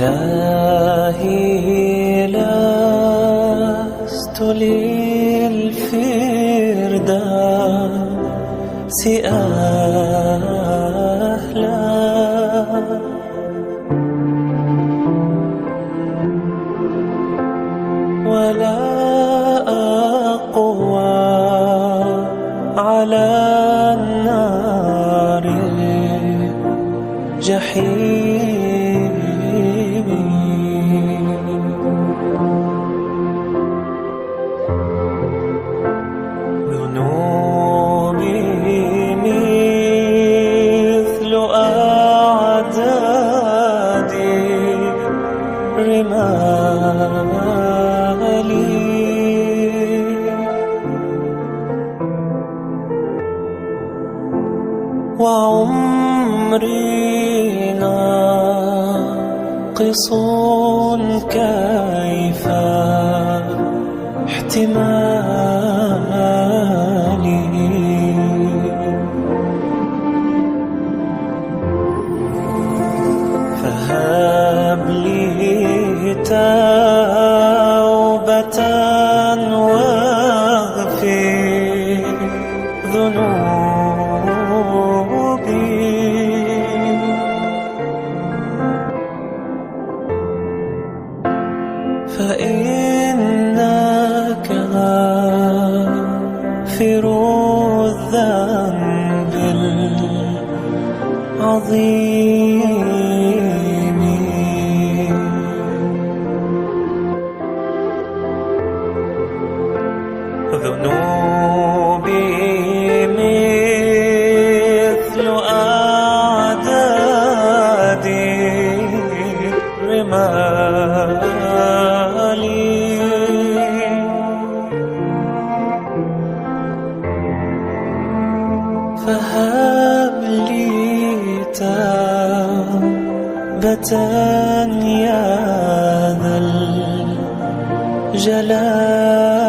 إلهي لست للفردوس أهلا ولا أقوى على النار جحيم ذنوبي مثل أعداد رمالي وعمري ناقص كيف احتمالي فهب لي توبة واغفر ذنوبي فإنك غافر الذنب العظيم ذنوبي مثل أعداد رمالي فهب لي توبة يا ذا الجلال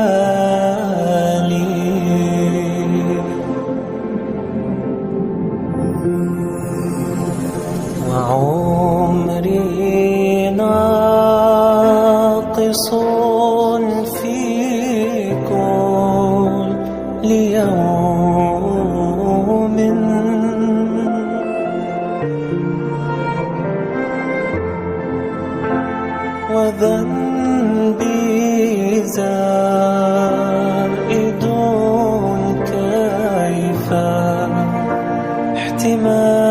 وعمري ناقص في كل يوم وذنبي زائد كيف احتمالي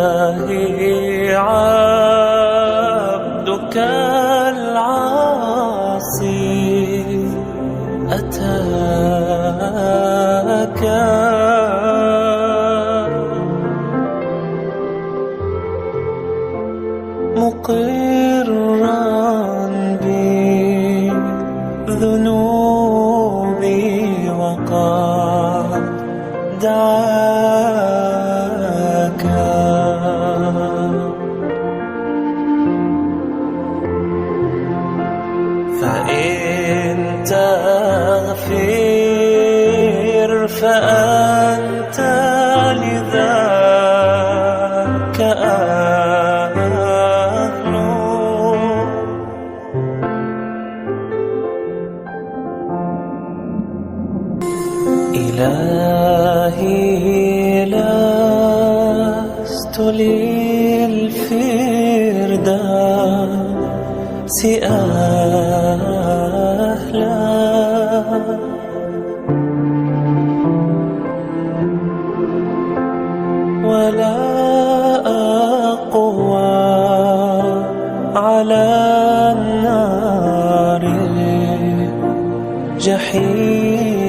إلهي عبدك العاصي أتاك مقرا بذنوبي وقد دعاك فإن تغفر فأنت لذاك أهل إلهي لست للفردوس أهلا ولا أقوى على النار جحيم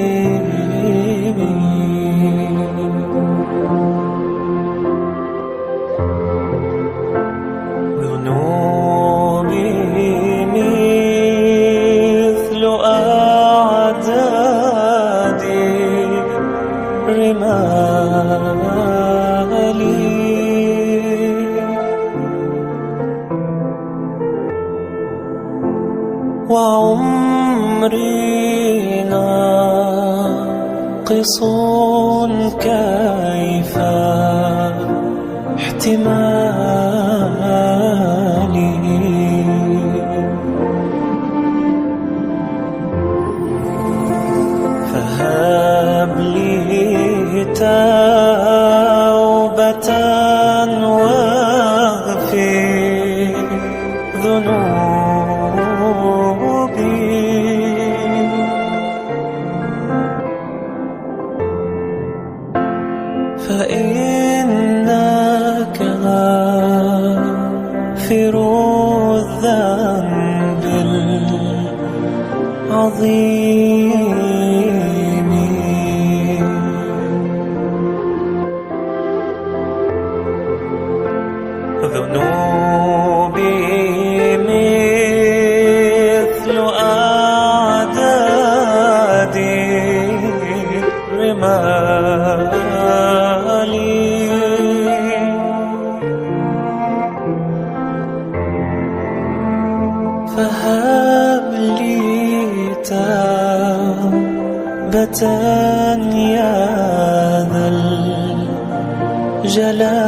ذنوبي مثل أعداد رمالي وعمري ناقص ناقص كيف احتمالي فهب لي توبة واغفر ذنوبي فإنك غافر الذنب العظيم ذنوبي مثل أعداد الرمال فهب لي توبة يا ذا الجلال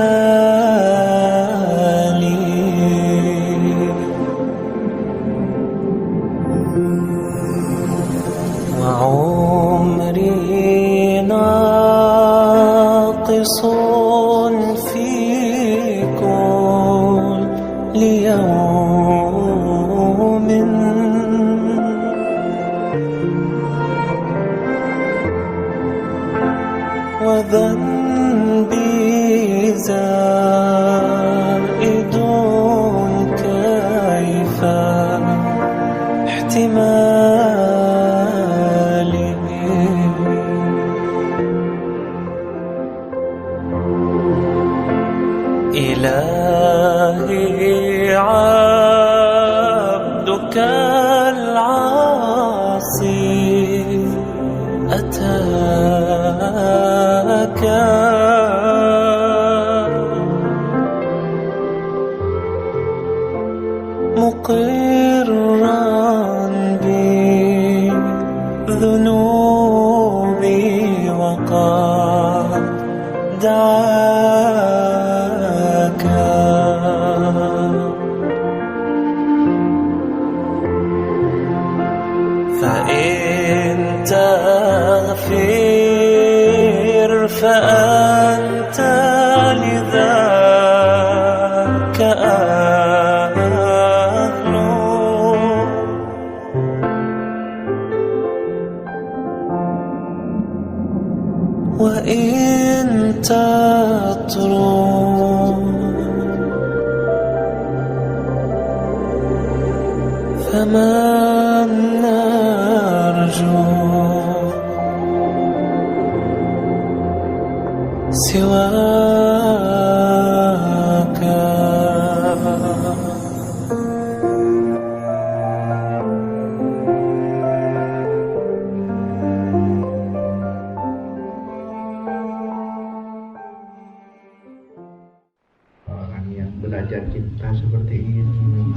وعمري ناقص في كل يوم وذنبي زائد كيف احتمالي إلهي عبدك العاصي أتاك مقرا بذنوبي وقد دعاك فإن تغفر فأنت لذاك أهل وإن تترك فمن نرجو سواك orang yang belajar cinta seperti ini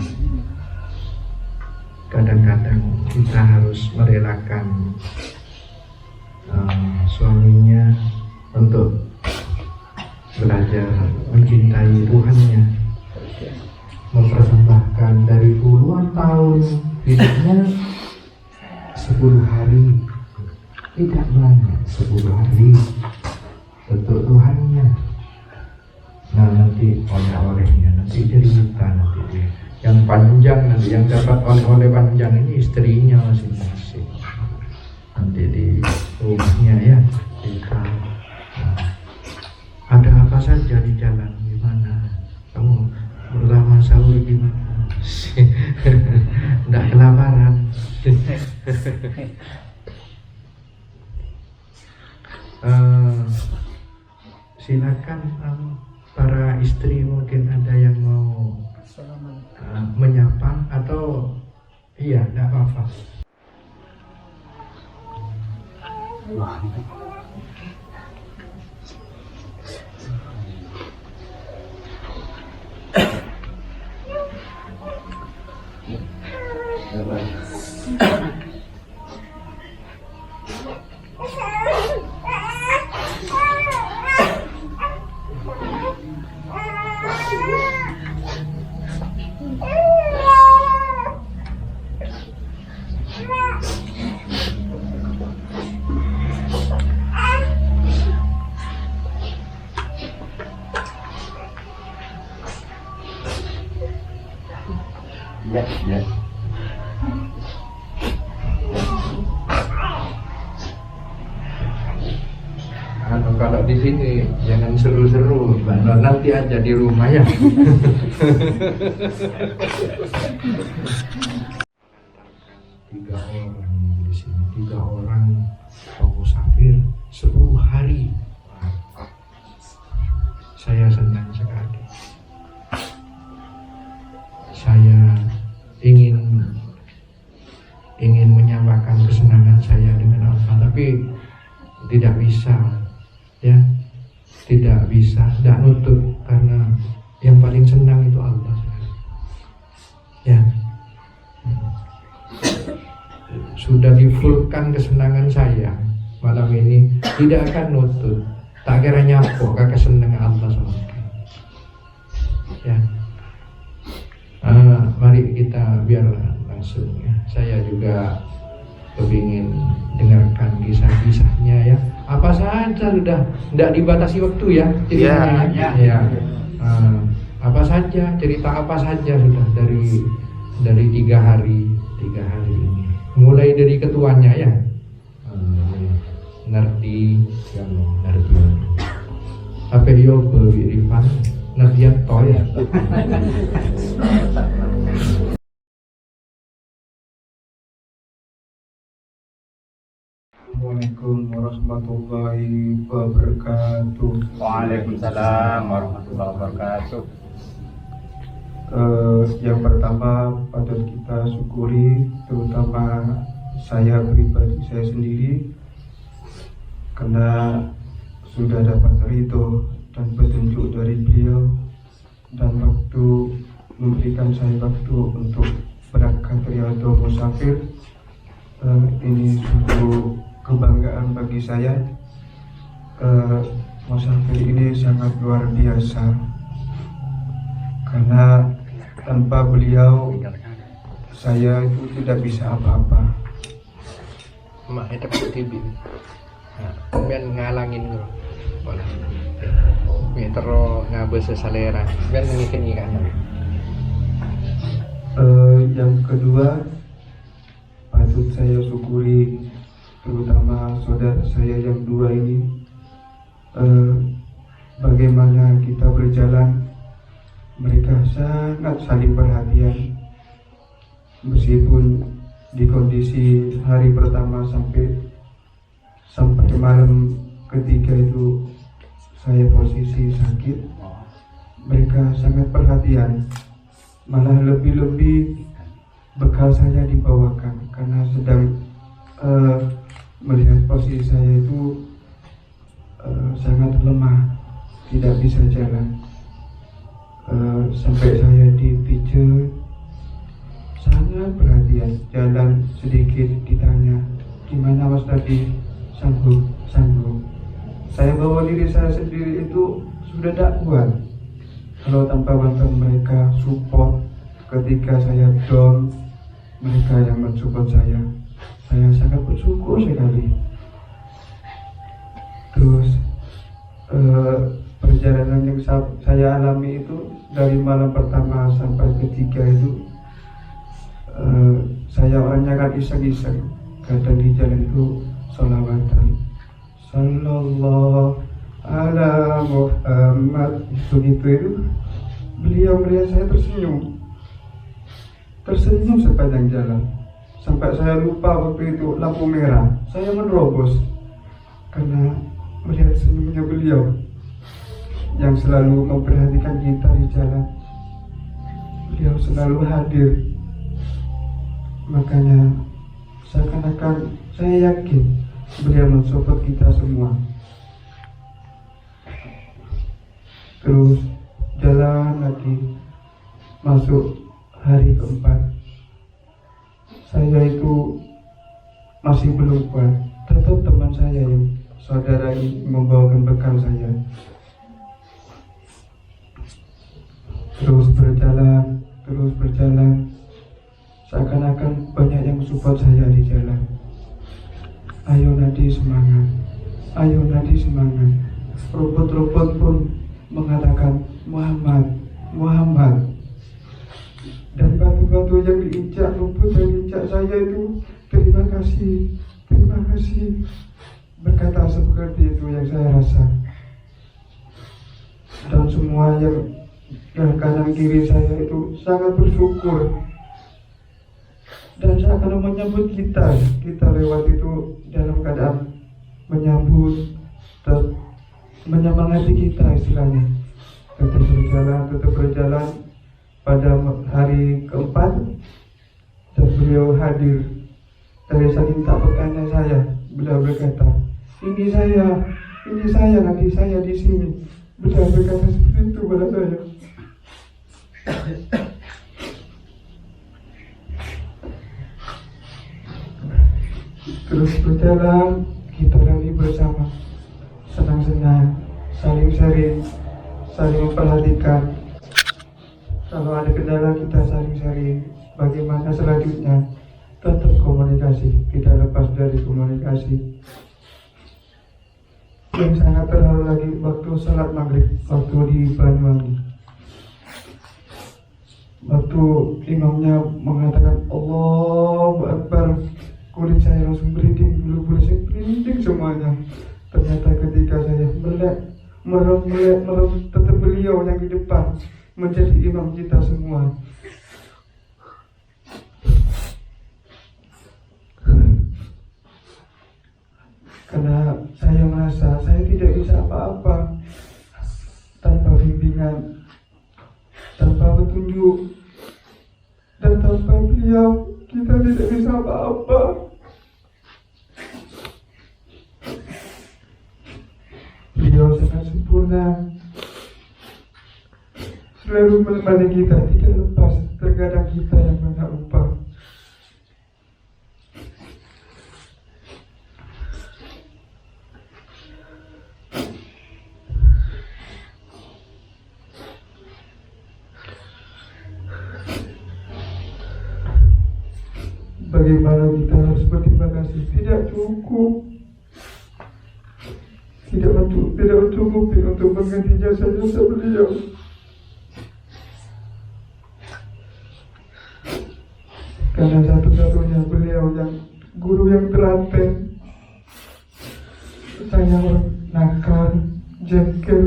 kadang-kadang kita harus merelakan suaminya untuk belajar mencintai Tuhannya, mempersembahkan dari puluhan tahun hidupnya 10 hari, tidak banyak, 10 hari untuk Tuhannya. Nah nanti oleh-olehnya nanti cerita nanti dia. Yang panjang nanti yang dapat oleh-oleh panjang ini istrinya masing-masing. Nanti di rumahnya ya kita. Ada apa saja di jalan gimana? Kamu bersama sahur gimana? Nggak kelaparan. Silakan para istri mungkin ada yang mau menyapa atau iya tidak apa-apa. Ya. Kalau di sini jangan seru-seru, nanti aja di rumah ya. Tiga orang di sini, 3 orang musafir 10 hari. Saya senang sekali. Saya ingin menyamakan kesenangan saya dengan Allah, tapi tidak bisa, ya, tidak bisa, tidak nutut, karena yang paling senang itu Allah, ya. Sudah difulkan kesenangan saya malam ini, tidak akan nutut, tak kira nyapo kakak seneng Allah sama, ya. Mari kita biar langsung, ya. Saya juga kepingin dengarkan kisah-kisahnya, ya. Apa saja sudah, tidak dibatasi waktu, ya, ceritanya, ya. Apa saja, cerita apa saja sudah dari 3 hari ini. Mulai dari ketuanya, ya. Nardi, apa yo Rifan, Nardian toy, ya. Assalamualaikum warahmatullahi wabarakatuh. Waalaikumsalam warahmatullahi wabarakatuh. Yang pertama patut kita syukuri, terutama saya pribadi, saya sendiri, karena sudah dapat ridho dan petunjuk dari beliau, dan waktu memberikan saya waktu untuk berangkat Riyadhul Musafir. Ini sungguh kebanggaan bagi saya. Musafir ini sangat luar biasa, karena tanpa beliau saya itu tidak bisa apa-apa. Mak itu TV. Kemudian ngalangin lo, boleh. Metro ngabes selera, kemudian ngikin kan. Yang kedua, patut saya syukuri, terutama saudara saya yang 2 ini, bagaimana kita berjalan. Mereka sangat saling perhatian, meskipun di kondisi hari pertama sampai malam ketiga itu saya posisi sakit, mereka sangat perhatian. Malah lebih-lebih bekal saya dibawakan, karena sedang melihat posisi saya itu sangat lemah, tidak bisa jalan. Sampai saya dipijat, sangat perhatian. Jalan sedikit ditanya, gimana Mas tadi? Sanggup. Saya bawa diri saya sendiri itu sudah tidak kuat. Kalau tanpa bantuan mereka, support ketika saya down, mereka yang mensupport saya sangat bersyukur sekali. Terus perjalanan yang saya alami itu dari malam pertama sampai ketiga itu, saya orangnya kan iseng-iseng, kadang di jalan itu sholawatan, sallallahu ala Muhammad, itu beliau melihat saya tersenyum sepanjang jalan, sampai saya lupa waktu itu lampu merah, saya menerobos karena melihat senyumnya beliau yang selalu memperhatikan kita di jalan. Beliau selalu hadir, makanya seakan-akan saya yakin beliau mensupport kita semua. Terus jalan lagi, masuk hari keempat, saya itu masih belum kuat. Tetap teman saya yang saudara ini membawakan bekal saya. Terus berjalan, seakan-akan banyak yang support saya di jalan. Ayo Nadi semangat. Robot-robot pun mengatakan Muhammad. Dan batu-batu yang saya itu terima kasih, berkata seperti itu yang saya rasa. Dan semua yang kanan kiri saya itu sangat bersyukur, dan seakan menyambut kita lewat itu dalam keadaan menyambut dan menyemangati kita istilahnya. Tetap berjalan pada hari keempat, dan beliau hadir. Dari saking tak pekannya saya, beliau berkata, ini saya nanti saya di sini. Beliau berkata seperti itu pada saya. Terus berjalan, kita lagi bersama, senang-senang, saling sharing, saling memperhatikan. Kalau ada kendala kita saling sharing, bagaimana selanjutnya. Tetap komunikasi, tidak lepas dari komunikasi. Yang sangat terharu lagi waktu salat maghrib, waktu di Banyuwangi, waktu imamnya mengatakan Allahu Akbar, kulit saya langsung merinding, bulu-bulu saya merinding semuanya. Ternyata ketika saya merem, tetap beliau yang di depan menjadi imam kita semua. Karena saya merasa saya tidak bisa apa-apa tanpa bimbingan, tanpa petunjuk, dan tanpa beliau kita tidak bisa apa-apa. Beliau sangat sempurna, selalu menemani kita, tidak lepas. Terkadang kita yang banyak lupa. Bagaimana kita harus berterima kasih? Tidak mencukupi untuk mengganti jasa-jasa beliau. Karena satu-satunya beliau yang guru yang telaten. Saya nakal, jengkel,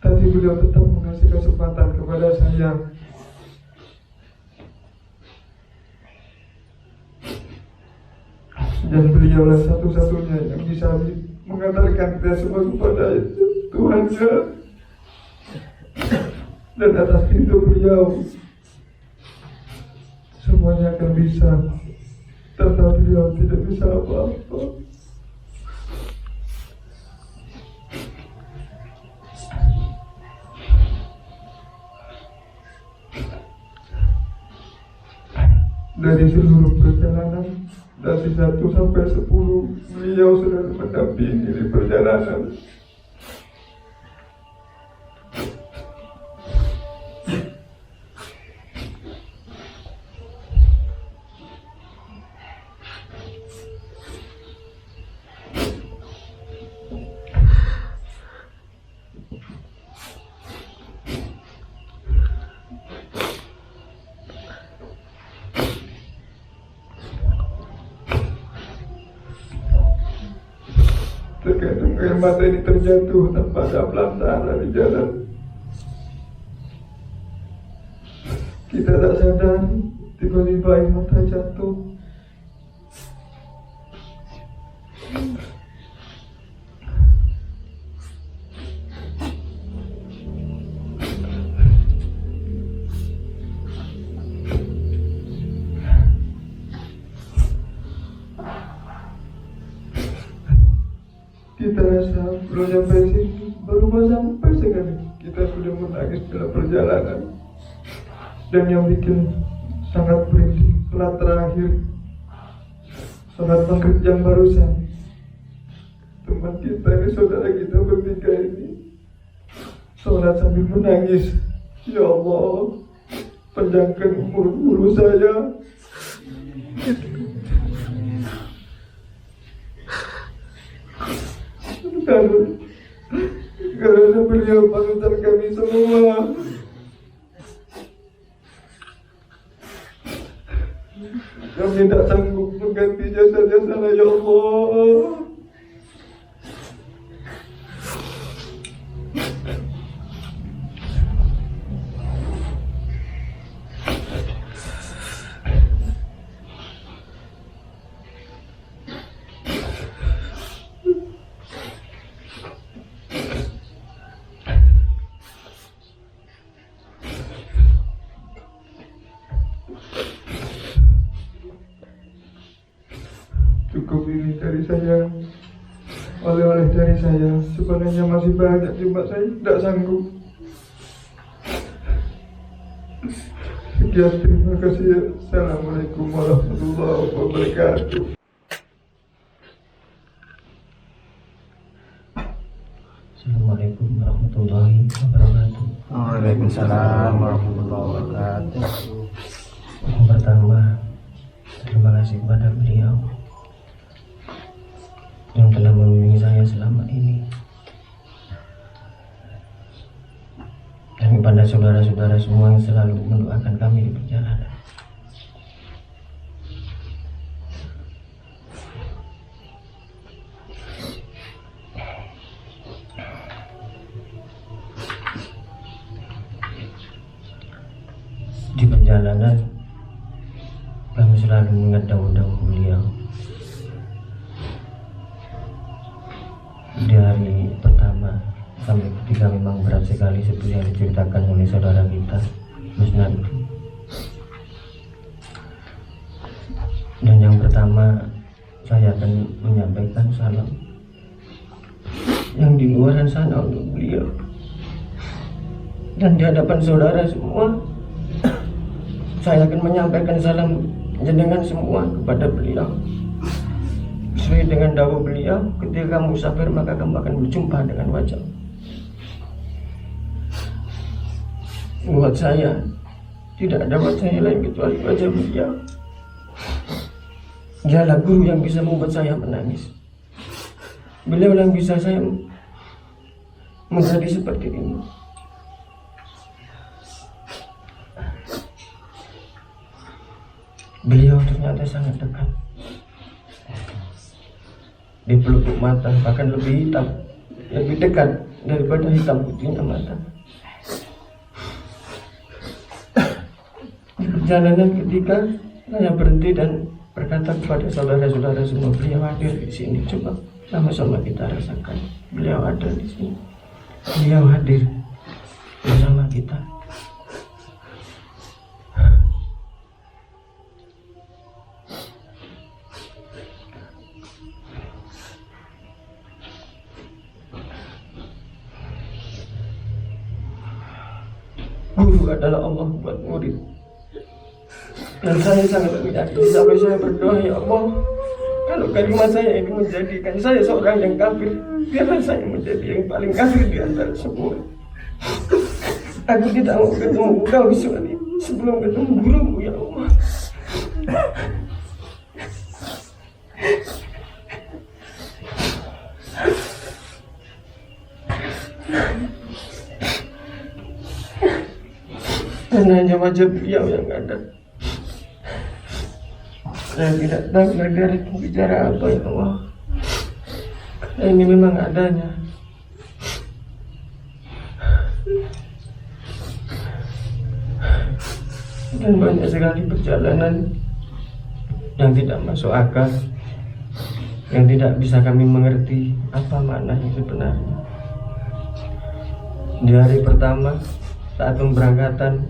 tapi beliau tetap mengasih kesempatan kepada saya. Dan beliaulah satu-satunya yang bisa mengantarkan kita semua kepada Tuhannya. Dan atas pintu beliau semuanya akan bisa. Tanpa beliau tidak bisa apa-apa. Dari seluruh perjalanan, dari 1 sampai 10, beliau sudah mendampingi di perjalanan. Terkadang air mata ini terjatuh tanpa ada pelantara di jalan. Kita tak sadar, tiba-tiba air mata jatuh. Kita rasa belum sampai sini, baru sampai sekali kita sudah menangis dalam perjalanan. Dan yang bikin sangat merinding, salat terakhir, salat maghrib yang barusan, teman kita ini, saudara kita bertiga ini salat sambil menangis. Ya Allah, panjangkan umur guru saya. Karena beliau panutan kami semua. Kami tidak sanggup mengganti jasa-jasa, ya Allah. Cukup ini dari saya, oleh-oleh dari saya. Sebenarnya masih banyak, cuma saya tidak sanggup. Sekian, terima kasih. Assalamualaikum warahmatullahi wabarakatuh. Assalamualaikum warahmatullahi wabarakatuh. Waalaikumsalam warahmatullahi wabarakatuh. Yang pertama, terima kasih kepada beliau yang telah membimbing saya selama ini, dan kepada saudara-saudara semua yang selalu mendoakan kami di perjalanan. Di perjalanan kami selalu mengingat daun-daun beliau. Di hari pertama sampai ketiga memang berat sekali seperti yang diceritakan oleh saudara kita Mas Nabi. Dan yang pertama, saya akan menyampaikan salam yang di luar sana untuk beliau, dan di hadapan saudara semua saya akan menyampaikan salam jenengan semua kepada beliau. Sesuai dengan dawuh beliau, ketika kamu musafir maka kamu akan berjumpa dengan wajah. Buat saya tidak ada wajah lain kecuali wajah beliau. Dialah guru yang bisa membuat saya menangis. Beliau yang bisa saya menjadi seperti ini. Beliau ternyata sangat dekat. Di pelupuk mata bahkan lebih hitam, lebih dekat daripada hitam putihnya mata. Di perjalanan ketika saya berhenti dan berkata kepada saudara-saudara semua, beliau hadir di sini. Coba sama-sama kita rasakan, beliau ada di sini. Beliau hadir bersama kita. Guru adalah Allah buat murid. Dan saya sangat meyakini sampai saya berdoa, ya Allah, kalau kalimat saya ini menjadikan saya seorang yang kafir, biarlah saya menjadi yang paling kafir di antara semua. Aku tidak mau ketemu engkau kecuali sebelum ketemu gurumu, ya Allah. Dan hanya wajah beliau yang ada. Saya tidak tahu lagi harus bicara apa, ya Allah. Ini memang adanya. Dan banyak sekali perjalanan yang tidak masuk akal, yang tidak bisa kami mengerti apa maknanya sebenarnya. Di hari pertama saat pemberangkatan,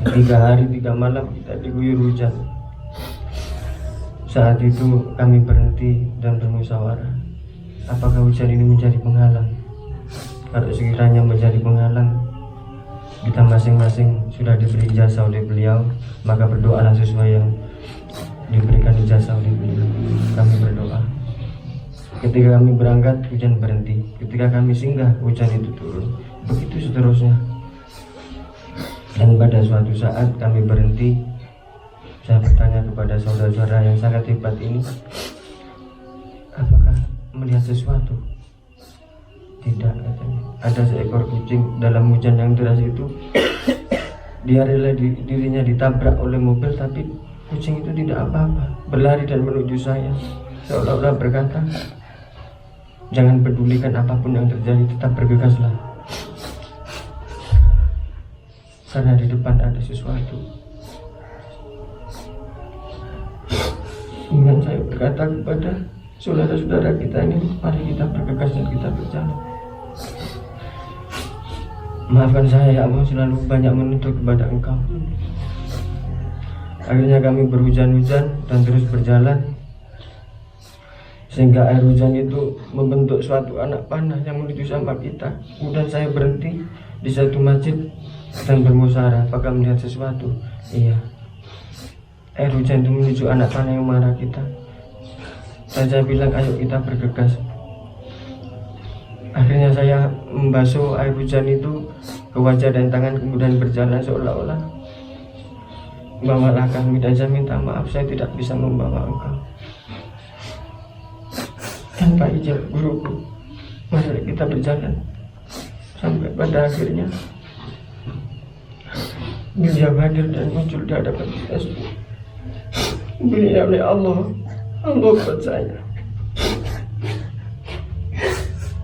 3 hari 3 malam kita diguyur hujan. Saat itu kami berhenti dan bermusyawarah, apakah hujan ini menjadi penghalang? Kalau sekiranya menjadi penghalang, kita masing-masing sudah diberi ijazah oleh beliau, maka berdoalah sesuai yang diberikan ijazah oleh beliau. Kami berdoa. Ketika kami berangkat, hujan berhenti. Ketika kami singgah, hujan itu turun. Begitu seterusnya. Dan pada suatu saat kami berhenti, saya bertanya kepada saudara-saudara yang sangat hebat ini, apakah melihat sesuatu? Tidak, katanya. Ada seekor kucing dalam hujan yang deras itu Dia rela dirinya ditabrak oleh mobil, tapi kucing itu tidak apa-apa, berlari dan menuju saya, seolah-olah berkata, jangan pedulikan apapun yang terjadi, tetap bergegaslah, karena di depan ada sesuatu. Kemudian saya berkata kepada saudara-saudara kita ini, mari kita bergegas dan kita berjalan. Maafkan saya ya Allah, selalu banyak menuntut kepada Engkau. Akhirnya kami berhujan-hujan dan terus berjalan, sehingga air hujan itu membentuk suatu anak panah yang menuju sama kita. Kemudian saya berhenti di satu masjid dan bermusyawarah, apakah melihat sesuatu? Iya, air hujan itu menuju anak panah yang marah kita. Dan saya bilang, ayo kita bergegas. Akhirnya saya membasuh air hujan itu ke wajah dan tangan, kemudian berjalan seolah-olah bawalah kami, dan saya minta maaf saya tidak bisa membawa engkau. Tanpa izin guruku, mari kita berjalan sampai pada akhirnya beliau hadir dan muncul di hadapan kita semua. Beliau oleh Allah buat saya.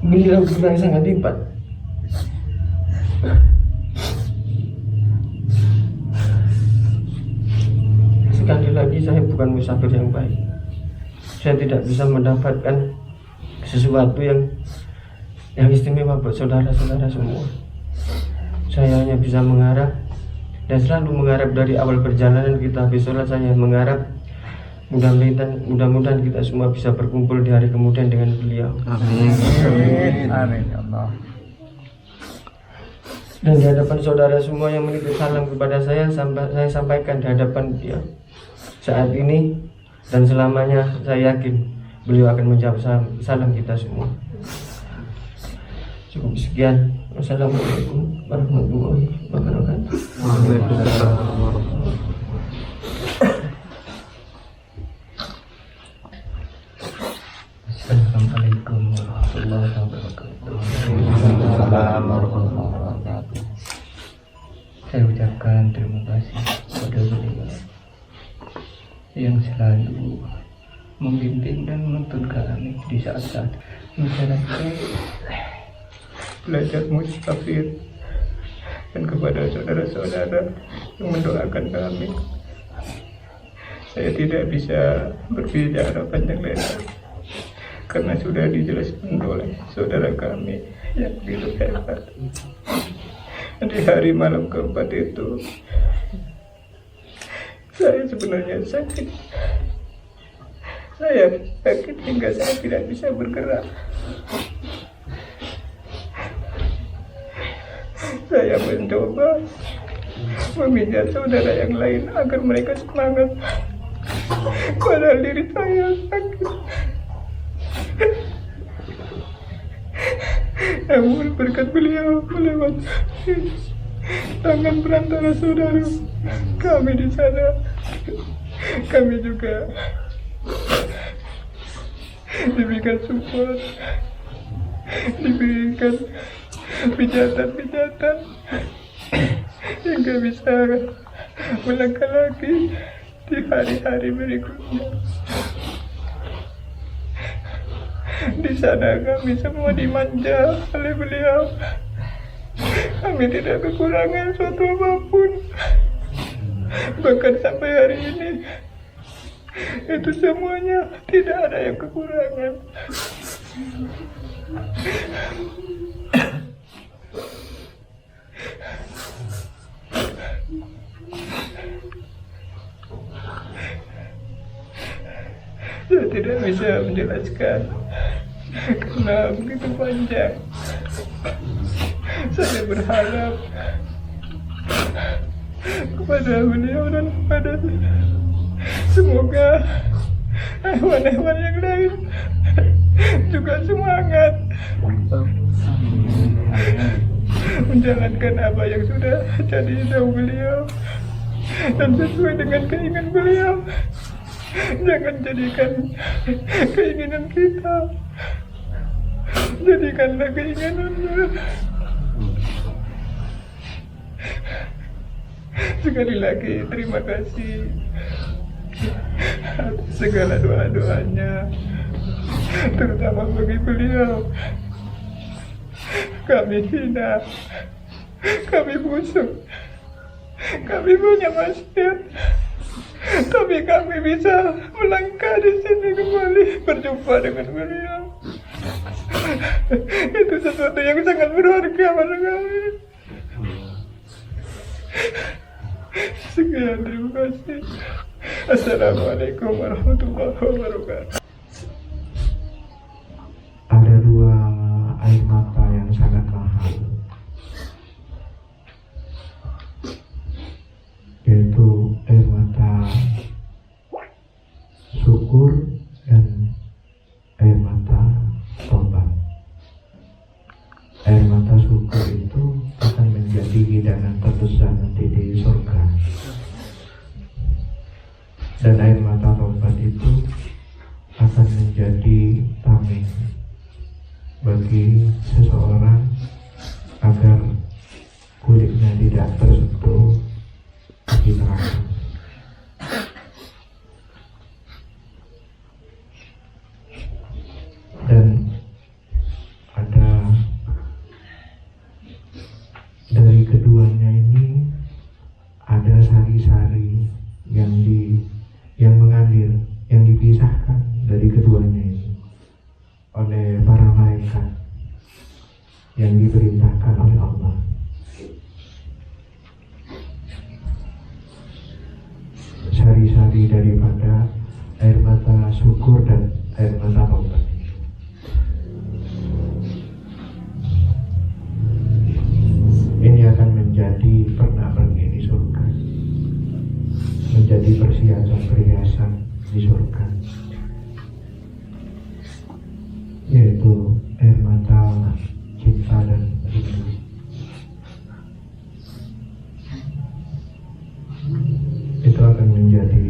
Beliau orang sangat hebat. Sekali lagi, saya bukan musafir yang baik. Saya tidak bisa mendapatkan sesuatu yang istimewa buat saudara-saudara semua. Saya hanya bisa mengharap dan selalu mengharap dari awal perjalanan kita. Besoklah saya mengharap mudah-mudahan kita semua bisa berkumpul di hari kemudian dengan beliau. Amin. Amin ya Allah. Dan di hadapan saudara semua yang menitip salam kepada saya sampaikan di hadapan beliau. Saat ini dan selamanya saya yakin beliau akan menjawab salam kita semua. Cukup sekian. Wassalamualaikum warahmatullahi wabarakatuh. Assalamualaikum warahmatullahi wabarakatuh. Saya ucapkan terima kasih kepada beliau yang selalu membimbing dan menuntun kami di saat-saat masyarakat belajar musafir, dan kepada saudara-saudara yang mendoakan kami. Saya tidak bisa berbicara panjang lebar karena sudah dijelaskan oleh saudara kami yang begitu hebat. Di hari malam keempat itu saya sebenarnya sakit. Saya sakit hingga saya tidak bisa bergerak. Saya mencoba memijat saudara yang lain agar mereka semangat, padahal diri saya sakit. Namun berkat beliau melewat tangan perantara saudara kami di sana, kami juga diberikan support, diberikan pijatan-pijatan hingga bisa melangkah lagi di hari-hari berikutnya. Di sana kami semua dimanja oleh beliau. Kami tidak kekurangan suatu apapun. Bahkan sampai hari ini itu semuanya tidak ada yang kekurangan. Saya tidak bisa menjelaskan karena begitu panjang. Saya berharap kepada beliau dan kepada semoga hewan-hewan yang lain juga semangat menjalankan apa yang sudah jadi tahu beliau dan sesuai dengan keinginan beliau. Jangan jadikan keinginan kita, jadikanlah keinginannya. Sekali lagi terima kasih atas segala doa-doanya, terutama bagi beliau. Kami hina, kami busuk, kami punya maksiat, tapi kami bisa melangkah di sini kembali berjumpa dengan beliau. Itu sesuatu yang sangat berharga pada kami. Sekian, terima kasih. Assalamualaikum warahmatullahi wabarakatuh. Ada dua air mata yang sangat mahal, yaitu air mata syukur dan air mata tobat. Air mata syukur itu akan menjadi hidangan terbesar nanti di surga, dan air mata tobat itu akan menjadi tameng bagi seseorang agar kulitnya tidak tersentuh di neraka. Dan ada dari keduanya ini ada sari-sari yang mengalir, yang dipisahkan dari keduanya ini oleh para malaikat yang diperintahkan oleh Allah. Sari-sari daripada air mata syukur dan air mata tobat. Ini akan menjadi pernak-pernik di surga, menjadi perhiasan-perhiasan di surga, yaitu air mata cinta dan rindu. Itu akan menjadi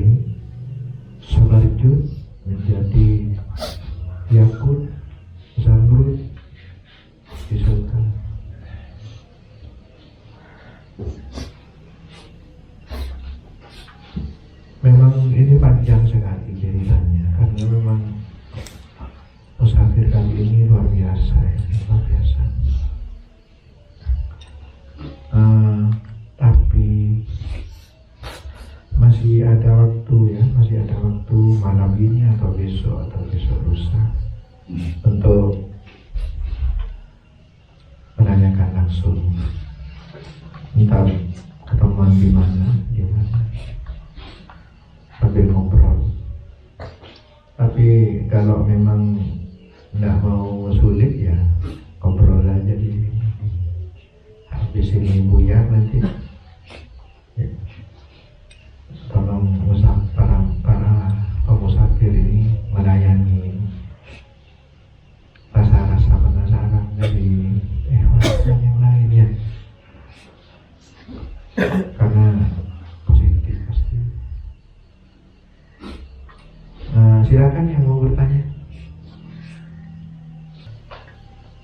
sabarjud, menjadi yakut, zamrud di surga. Memang ini panjang sekali ceritanya, karena memang musafir kali ini luar biasa ya, luar biasa. Tapi masih ada waktu ya, masih ada waktu malam ini atau besok lusa untuk menanyakan langsung, entah ketemuan di mana, sambil ngobrol. Tapi kalau memang nggak mau sulit ya ngobrol aja di habis ini buyar nanti ya. Tolong para pemusafir ini melayani rasa-rasa penasaran dari hewan yang lain ya, karena positif pasti. Silakan yang mau bertanya.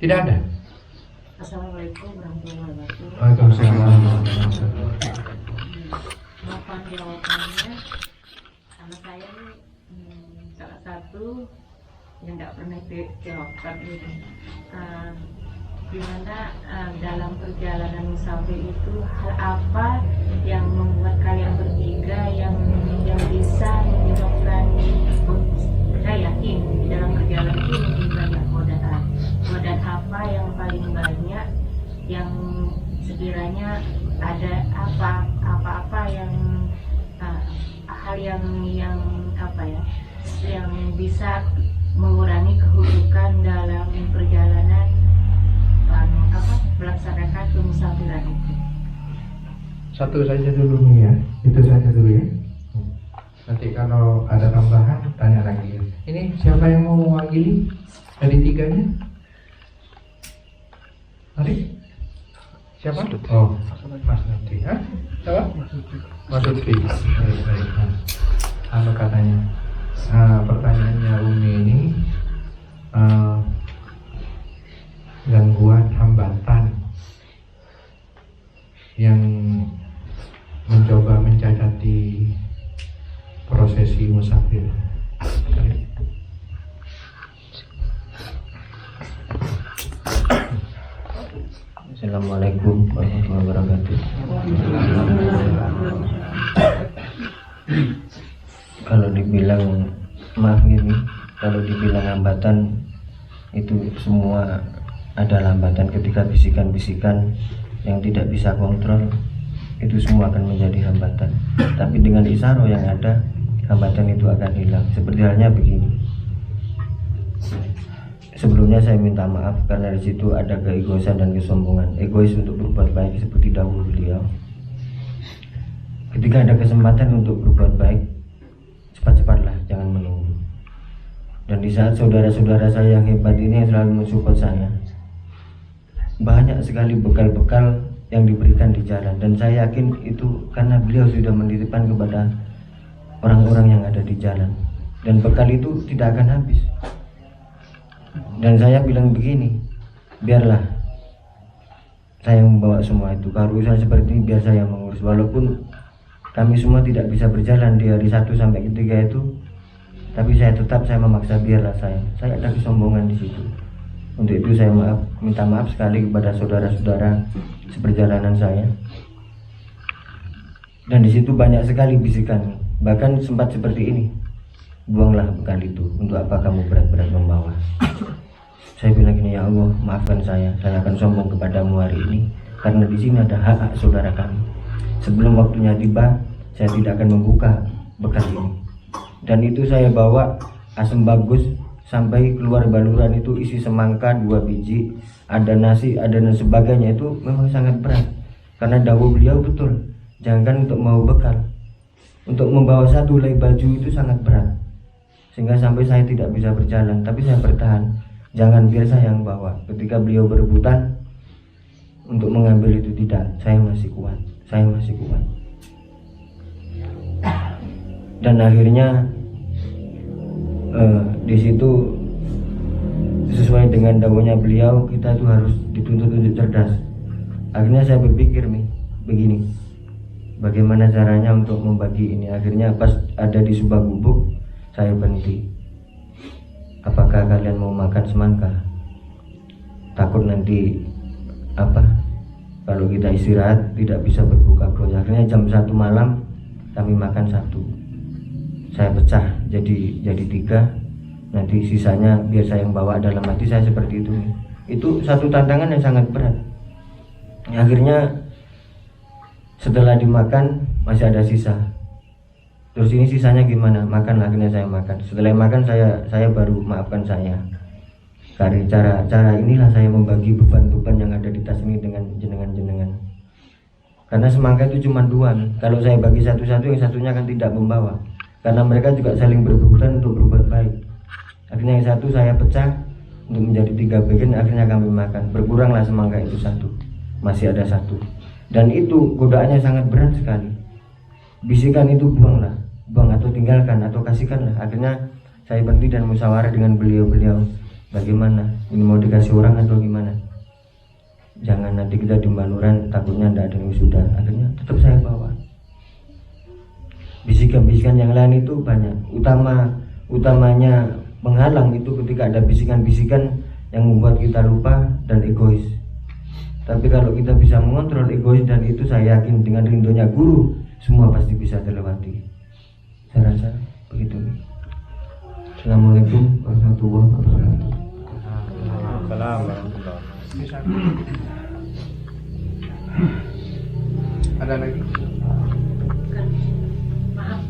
Tidak ada. Assalamualaikum warahmatullahi wabarakatuh. Waalaikumsalam. Mohon jawabannya. Sama saya nih salah satu yang tidak pernah dijawabkan ini. Gimana dalam perjalanan musafir itu hal apa yang membuat kalian bertiga yang bisa menyebabkan, saya yakin di dalam perjalanan itu mungkin banyak godaan apa yang paling banyak, yang sekiranya ada apa-apa yang hal yang apa ya, yang bisa mengurangi kehusukan dalam perjalanan melaksanakan kemusafiran itu. Satu saja dulu nih ya, itu saja dulu ya. Nanti kalau ada tambahan tanya lagi. Ini siapa yang mau mewakili dari tiganya? Mari. Siapa? Oh, Mas Nutri. Hah? Siapa? Mas Nutri. Baik. Apa katanya? Pertanyaannya Umi ini gangguan hambatan yang sesi musafir. Assalamualaikum warahmatullahi wabarakatuh. Kalau dibilang maaf gini, kalau dibilang hambatan itu semua ada hambatan ketika bisikan-bisikan yang tidak bisa kontrol, itu semua akan menjadi hambatan. Tapi dengan isyarah yang ada, hambatan itu akan hilang. Seperti halnya begini. Sebelumnya saya minta maaf karena di situ ada keegoisan dan kesombongan. Egois untuk berbuat baik seperti dahulu beliau. Ketika ada kesempatan untuk berbuat baik, cepat-cepatlah, jangan menunggu. Dan di saat saudara-saudara saya yang hebat ini yang selalu mensupport saya, banyak sekali bekal-bekal yang diberikan di jalan. Dan saya yakin itu karena beliau sudah menitipkan kepada orang-orang yang ada di jalan. Dan bekal itu tidak akan habis. Dan saya bilang begini, biarlah saya membawa semua itu. Kalau urusan seperti ini biar saya mengurus. Walaupun kami semua tidak bisa berjalan di hari 1 sampai 3 itu, tapi saya memaksa, biarlah saya ada kesombongan di situ. Untuk itu saya minta maaf sekali kepada saudara-saudara seperjalanan saya. Dan di situ banyak sekali bisikan, bahkan sempat seperti ini, buanglah bekal itu, untuk apa kamu berat-berat membawa. Saya bilang gini, ya Allah, maafkan saya akan sombong kepadamu hari ini, karena di sini ada hak-hak saudara kami. Sebelum waktunya tiba, saya tidak akan membuka bekal ini. Dan itu saya bawa asam bagus sampai keluar baluran itu isi semangka 2 biji, ada nasi, ada dan sebagainya. Itu memang sangat berat, karena dawuh beliau betul, jangan untuk mau bekal, untuk membawa 1 helai baju itu sangat berat, sehingga sampai saya tidak bisa berjalan. Tapi saya bertahan, jangan biar saya yang bawa. Ketika beliau berebutan untuk mengambil itu, tidak, saya masih kuat. Dan akhirnya di situ sesuai dengan dawuhnya beliau, kita tuh harus dituntut untuk cerdas. Akhirnya saya berpikir nih begini, bagaimana caranya untuk membagi ini. Akhirnya pas ada di sebuah gubuk, saya berhenti. Apakah kalian mau makan semangka? Takut nanti kalau kita istirahat tidak bisa berbuka puasa. Akhirnya jam 1 malam kami makan 1. Saya pecah jadi 3. Nanti sisanya biar saya yang bawa. Dalam hati saya seperti itu. Itu satu tantangan yang sangat berat. Akhirnya setelah dimakan masih ada sisa. Terus ini sisanya gimana? Makan. Akhirnya saya makan. Setelah makan saya baru maafkan saya. Karena cara inilah saya membagi beban-beban yang ada di tas ini dengan jenengan. Karena semangka itu cuma 2. Kalau saya bagi satu-satu, yang satunya kan tidak membawa. Karena mereka juga saling berebutan untuk berbuat baik. Akhirnya yang 1 saya pecah untuk menjadi 3 bagian. Akhirnya kami makan. Berkuranglah semangka itu 1. Masih ada 1. Dan itu godaannya sangat berat sekali. Bisikan itu buang atau tinggalkan atau kasihkanlah. Akhirnya saya berhenti dan musyawarah dengan beliau-beliau. Bagaimana? Ini mau dikasih orang atau gimana? Jangan nanti kita di Banuran takutnya tidak ada yang sudah. Akhirnya tetap saya bawa. Bisikan-bisikan yang lain itu banyak. Utamanya menghalang itu ketika ada bisikan-bisikan yang membuat kita lupa dan egois. Tapi kalau kita bisa mengontrol egois dan itu, saya yakin dengan rindunya guru semua pasti bisa terlewati. Saya rasa begitu. Assalamualaikum warahmatullahi wabarakatuh. Ada lagi? Maaf,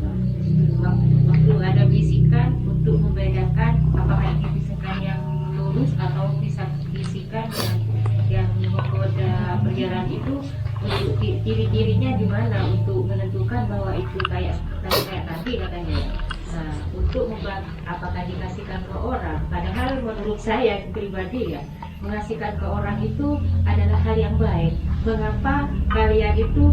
waktu ada bisikan untuk membedakan apakah ini bisikan yang lurus atau bisikan yang menggoda perjalanan itu, untuk ciri-cirinya di mana untuk menentukan bahwa itu kayak tadi katanya. Nah, untuk apakah dikasihkan ke orang, padahal menurut saya pribadi ya, mengasihkan ke orang itu adalah hal yang baik. Mengapa kalian itu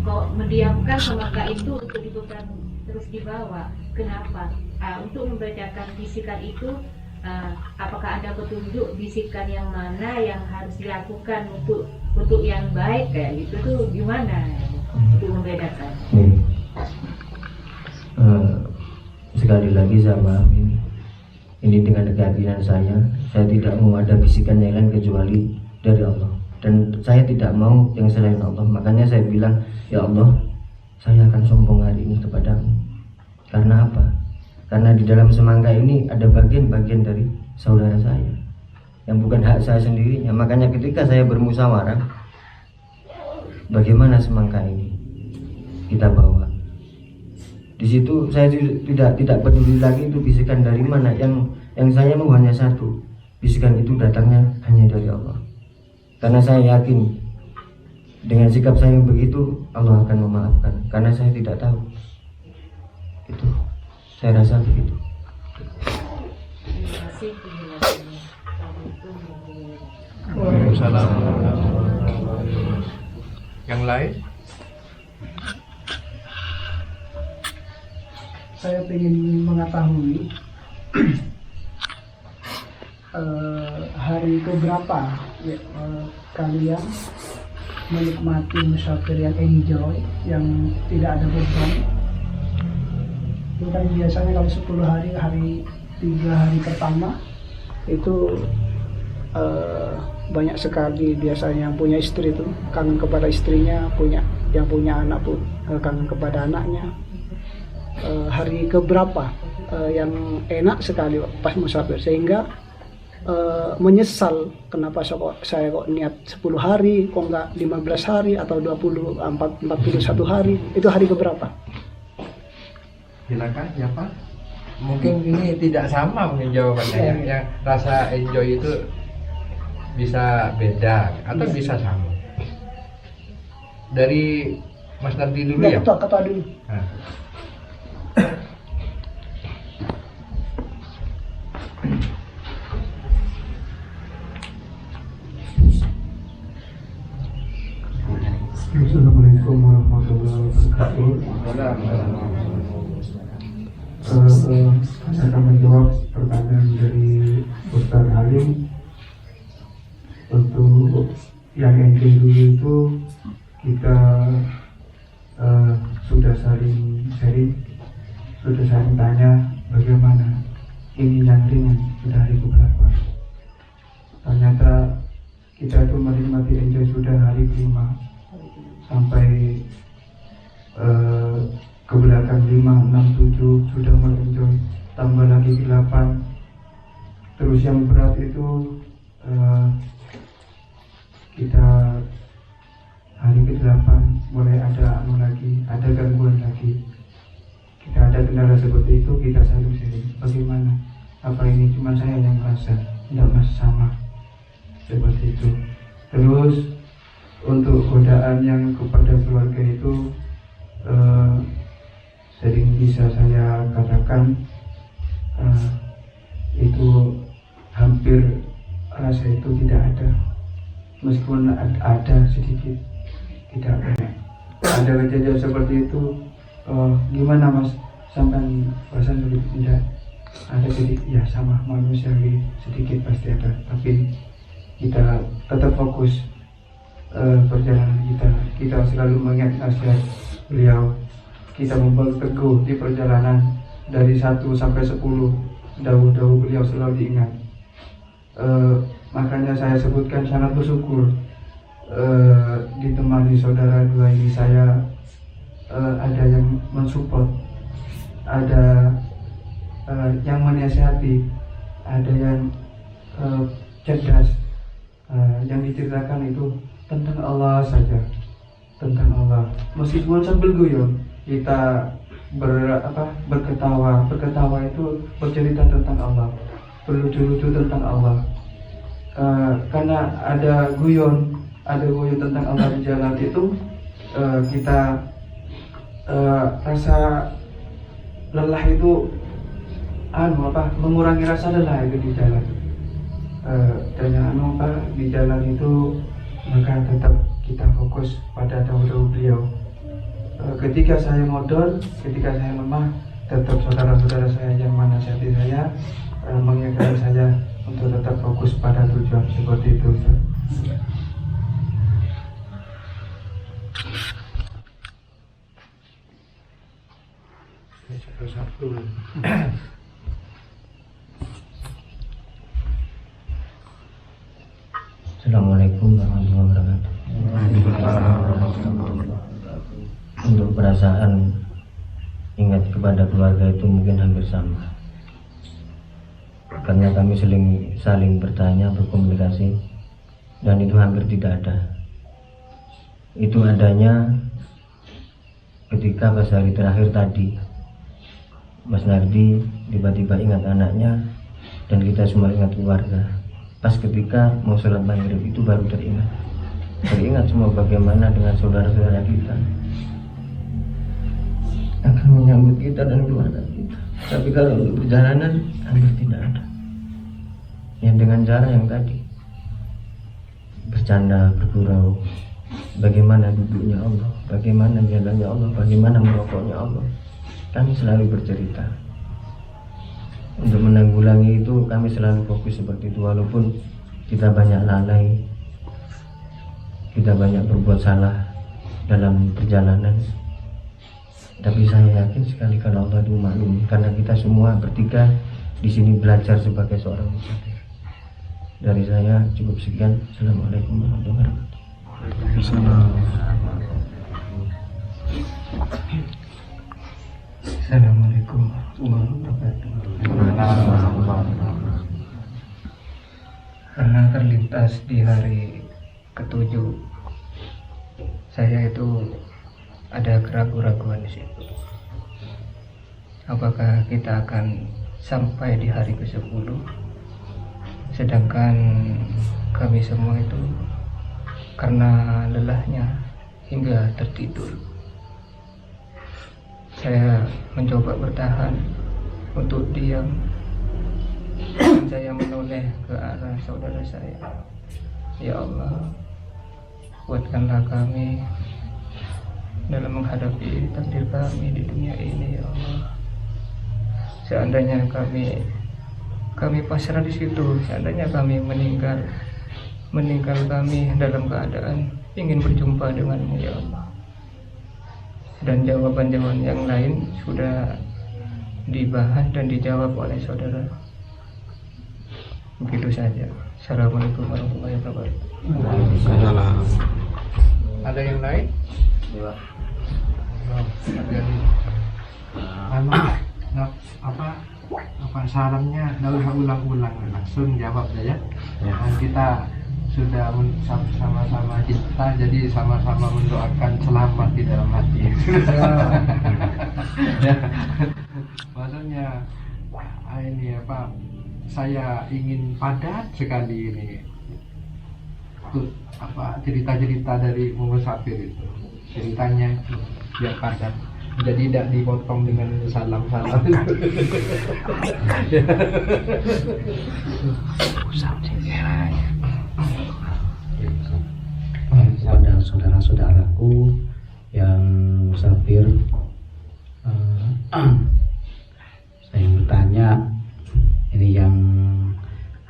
kok mendiamkan semangka itu untuk dibeban terus dibawa? Kenapa? Untuk membedakan bisikan itu, apakah ada petunjuk bisikan yang mana yang harus dilakukan untuk yang baik kayak gitu tuh gimana untuk membedakan? sekali lagi saya pahami ini dengan keyakinan saya tidak mau ada bisikan yang lain kecuali dari Allah, dan saya tidak mau yang selain Allah. Makanya saya bilang, ya Allah, saya akan sombong hari ini kepadamu. Karena apa? Karena di dalam semangka ini ada bagian-bagian dari saudara saya yang bukan hak saya sendirinya. Makanya ketika saya bermusyawarah, bagaimana semangka ini kita bawa, di situ saya tidak peduli lagi itu bisikan dari mana. Yang saya mau hanya satu, bisikan itu datangnya hanya dari Allah. Karena saya yakin dengan sikap saya yang begitu, Allah akan memaafkan. Karena saya tidak tahu. Itu saya rasa begitu. Terima kasih penjelasannya. Waalaikumsalam. Yang lain? Saya ingin mengetahui hari keberapa ya, kalian menikmati musafir yang enjoy, yang tidak ada beban. Itu kan biasanya kalau 10 hari, 3 hari pertama itu banyak sekali biasanya yang punya istri itu kangen kepada istrinya, yang punya anak pun kangen kepada anaknya. Hari keberapa yang enak sekali pas musafir, sehingga menyesal kenapa saya kok niat 10 hari kok enggak 15 hari atau 41 hari. Itu hari keberapa? Silakan siapa? Mungkin ini tidak sama mungkin jawabannya. Yang rasa enjoy itu bisa beda atau bisa sama. Dari Mas Nanti dulu ya. Ketua dulu. Nah. Assalamualaikum warahmatullahi wabarakatuh. Saya akan menjawab pertanyaan dari Ustaz Halim. Untuk yang enjoy dulu itu kita sudah saling sharing, sudah saling tanya bagaimana ini yang ringan sudah hari keberapa. Ternyata kita itu menikmati enjoy sudah hari kelima, sampai ke belakang 5, 6, 7 sudah menenjoy, tambah lagi ke 8. Terus yang berat itu kita hari ke-8 mulai ada ada gangguan lagi. Kita ada kendala seperti itu, kita saling sharing. Bagaimana? Apa ini cuma saya yang merasa? Tidak, mas, sama seperti itu. Terus untuk godaan yang kepada keluarga itu sering bisa saya katakan itu hampir rasa itu tidak ada, meskipun ada sedikit, tidak banyak. Ada kejadian seperti itu, gimana mas, sampai perasaan begitu? Tidak ada, sedikit ya, sama manusia sedikit pasti ada, tapi kita tetap fokus perjalanan kita selalu mengingat nasihat beliau. Kita membangun teguh di perjalanan dari 1 sampai 10, dahulu beliau selalu diingat. Makanya saya sebutkan sangat bersyukur ditemani saudara dua ini. Saya ada yang mensupport, ada yang menasihati, ada yang cerdas. Yang diceritakan itu tentang Allah saja, tentang Allah. Meskipun sambil guyon, kita berketawa itu bercerita tentang Allah, berlucu-lucu tentang Allah. Karena ada guyon tentang Allah di jalan itu, kita rasa lelah itu mengurangi rasa lelah itu di jalan. Dan di jalan itu, maka tetap kita fokus pada dahulu beliau. Ketika saya modal, ketika saya lemah, tetap saudara-saudara saya yang menasihati saya, mengingatkan saya untuk tetap fokus pada tujuan, seperti itu. Ustaz. Assalamualaikum warahmatullahi wabarakatuh. Untuk perasaan ingat kepada keluarga itu mungkin hampir sama, karena kami saling bertanya, berkomunikasi, dan itu hampir tidak ada. Itu adanya ketika pas hari terakhir tadi, Mas Nardi tiba-tiba ingat anaknya dan kita semua ingat keluarga. Pas ketika mau sholat maghrib itu baru teringat semua bagaimana dengan saudara-saudara kita akan menyambut kita dan keluarga kita. Tapi kalau untuk perjalanan hampir tidak ada. Yang dengan cara yang tadi, bercanda, bergurau, bagaimana duduknya Allah, bagaimana jalannya Allah, bagaimana merokoknya Allah. Kami selalu bercerita. Untuk menanggulangi itu kami selalu fokus seperti itu, walaupun kita banyak lalai, kita banyak berbuat salah dalam perjalanan. Tapi saya yakin sekali kalau Allah itu maklum, karena kita semua bertiga di sini belajar sebagai seorang musafir. Dari saya cukup sekian. Assalamualaikum warahmatullahi wabarakatuh. Assalamualaikum warahmatullahi wabarakatuh. Karena terlintas di hari ke-7, saya itu ada keraguan-raguan di situ. Apakah kita akan sampai di hari ke-10? Sedangkan kami semua itu karena lelahnya hingga tertidur. Saya mencoba bertahan untuk diam. Saya menoleh ke arah saudara saya. Ya Allah, kuatkanlah kami dalam menghadapi takdir kami di dunia ini, ya Allah. Seandainya kami pasrah di situ, seandainya kami meninggal kami dalam keadaan ingin berjumpa denganmu, ya Allah. Dan jawaban-jawaban yang lain sudah dibahas dan dijawab oleh saudara. Begitu saja. Assalamualaikum warahmatullahi wabarakatuh. Ada yang lain? Apa sarannya? Nggak usah ulang-ulang, langsung jawab aja. Dan kita sudah sama-sama cinta, jadi sama-sama mendoakan selamat di dalam hati. Maksudnya ini apa? Saya ingin padat sekali ini. Cerita-cerita dari musafir itu, ceritanya itu biar padat, jadi tidak dipotong dengan salam-salam. Pada saudara-saudaraku yang musafir, saya bertanya, ini yang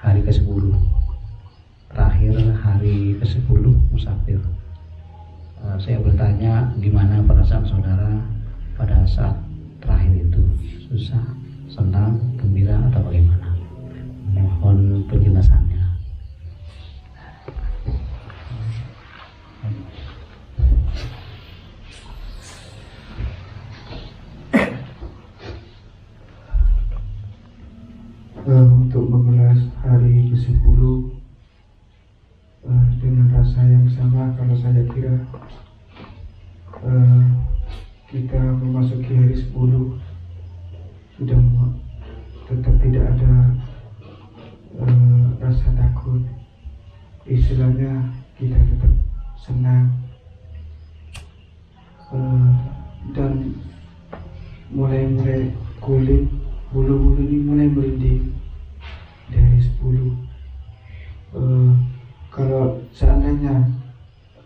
hari ke-10, terakhir hari ke-10 musafir. Saya bertanya gimana perasaan saudara pada saat terakhir itu, susah, senang, gembira atau bagaimana? Mohon penjelasannya. Untuk mengulas hari ke-10 dengan rasa yang sama, kalau saya kira kita memasuki hari 10 sudah tetap tidak ada rasa takut, istilahnya kita tetap senang, dan mulai kulit bulu-bulu ini mulai merinding dari 10. Kalau seandainya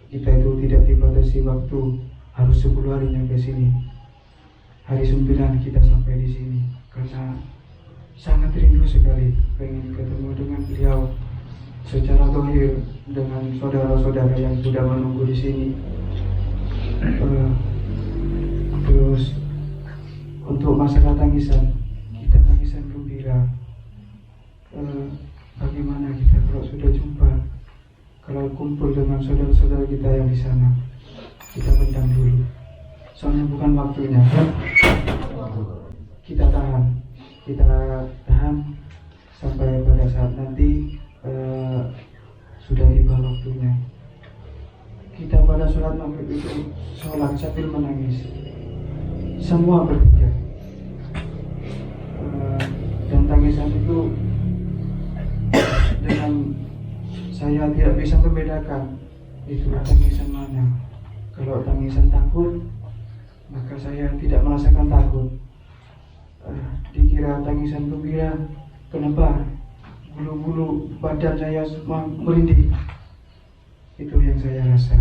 kita itu tidak dibatasi waktu, harus 10 hari nyampe sini, hari 9 kita sampai di sini, karena sangat rindu sekali pengen ketemu dengan beliau secara zahir, dengan saudara-saudara yang sudah menunggu di sini. Terus untuk masalah tangisan, kita tangisan gembira. Bagaimana kita kalau sudah jumpa, kalau kumpul dengan saudara-saudara kita yang di sana, kita pendam dulu. Soalnya bukan waktunya. Kita tahan sampai pada saat nanti sudah tiba waktunya. Kita pada sholat maghrib itu sholat sambil menangis, semua bertiga. Dan tangisan itu dengan saya tidak bisa membedakan itu tangisan mana. Kalau tangisan takut, maka saya tidak merasakan takut. Dikira tangisan gembira, kenapa bulu-bulu badan saya merinding. Itu yang saya rasa